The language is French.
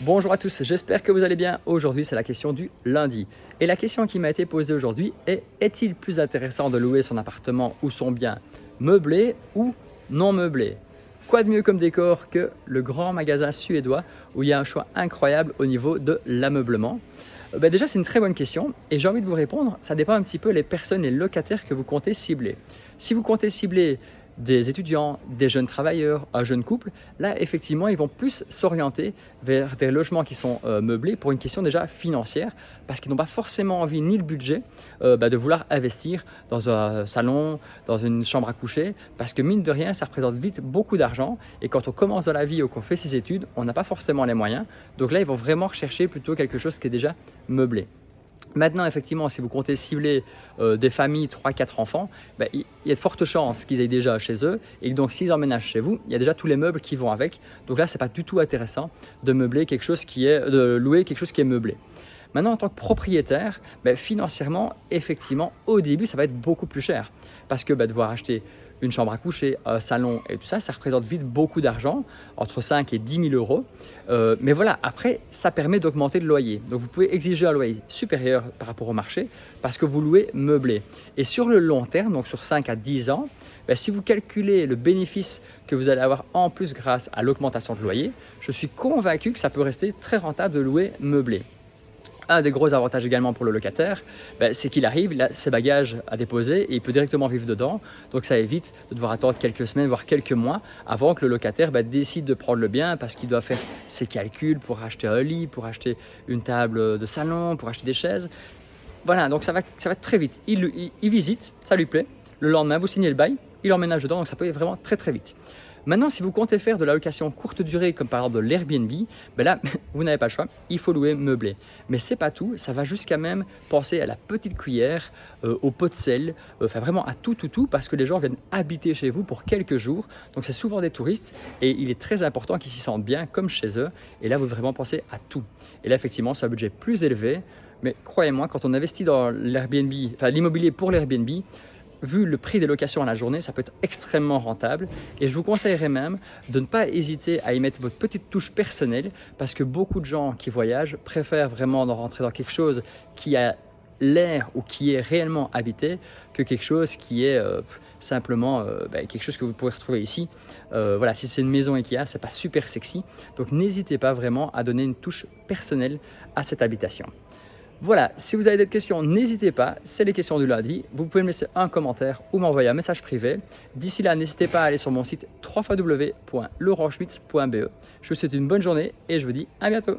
Bonjour à tous, j'espère que vous allez bien. Aujourd'hui, c'est la question du lundi. Et la question qui m'a été posée aujourd'hui est: est-il plus intéressant de louer son appartement ou son bien meublé ou non meublé? Quoi de mieux comme décor que le grand magasin suédois où il y a un choix incroyable au niveau de l'ameublement? Déjà, c'est une très bonne question et j'ai envie de vous répondre. Ça dépend un petit peu les personnes, les locataires que vous comptez cibler. Si vous comptez cibler des étudiants, des jeunes travailleurs, un jeune couple, là effectivement ils vont plus s'orienter vers des logements qui sont meublés pour une question déjà financière parce qu'ils n'ont pas forcément envie ni le budget de vouloir investir dans un salon, dans une chambre à coucher parce que mine de rien ça représente vite beaucoup d'argent et quand on commence dans la vie ou qu'on fait ses études on n'a pas forcément les moyens, donc là ils vont vraiment rechercher plutôt quelque chose qui est déjà meublé. Maintenant, effectivement, si vous comptez cibler des familles 3-4 enfants, il y a de fortes chances qu'ils aient déjà chez eux et donc s'ils emménagent chez vous, il y a déjà tous les meubles qui vont avec. Donc là, ce n'est pas du tout intéressant de meubler quelque chose de louer quelque chose qui est meublé. Maintenant, en tant que propriétaire, financièrement, effectivement, au début, ça va être beaucoup plus cher parce que devoir acheter une chambre à coucher, un salon et tout ça, ça représente vite beaucoup d'argent, entre 5 et 10 000 euros. Mais voilà, après, ça permet d'augmenter le loyer. Donc, vous pouvez exiger un loyer supérieur par rapport au marché parce que vous louez meublé. Et sur le long terme, donc sur 5 à 10 ans, si vous calculez le bénéfice que vous allez avoir en plus grâce à l'augmentation de loyer, je suis convaincu que ça peut rester très rentable de louer meublé. Un des gros avantages également pour le locataire, c'est qu'il arrive, il a ses bagages à déposer et il peut directement vivre dedans. Donc ça évite de devoir attendre quelques semaines, voire quelques mois avant que le locataire décide de prendre le bien parce qu'il doit faire ses calculs pour acheter un lit, pour acheter une table de salon, pour acheter des chaises. Voilà, donc ça va très vite. Il visite, ça lui plaît. Le lendemain, vous signez le bail, il emménage dedans, donc ça peut aller vraiment très très vite. Maintenant, si vous comptez faire de la location courte durée, comme par exemple de l'Airbnb, là, vous n'avez pas le choix, il faut louer meublé. Mais c'est pas tout, ça va jusqu'à même penser à la petite cuillère, au pot de sel, enfin vraiment à tout, parce que les gens viennent habiter chez vous pour quelques jours. Donc c'est souvent des touristes et il est très important qu'ils s'y sentent bien comme chez eux. Et là, vous devez vraiment penser à tout. Et là, effectivement, c'est un budget plus élevé. Mais croyez-moi, quand on investit dans l'Airbnb, enfin l'immobilier pour l'Airbnb, vu le prix des locations à la journée, ça peut être extrêmement rentable et je vous conseillerais même de ne pas hésiter à y mettre votre petite touche personnelle parce que beaucoup de gens qui voyagent préfèrent vraiment rentrer dans quelque chose qui a l'air ou qui est réellement habité que quelque chose qui est simplement quelque chose que vous pouvez retrouver ici. Voilà, si c'est une maison Ikea, c'est pas super sexy, donc n'hésitez pas vraiment à donner une touche personnelle à cette habitation. Voilà, si vous avez d'autres questions, n'hésitez pas, c'est les questions du lundi. Vous pouvez me laisser un commentaire ou m'envoyer un message privé. D'ici là, n'hésitez pas à aller sur mon site www.laurentschmitz.be. Je vous souhaite une bonne journée et je vous dis à bientôt.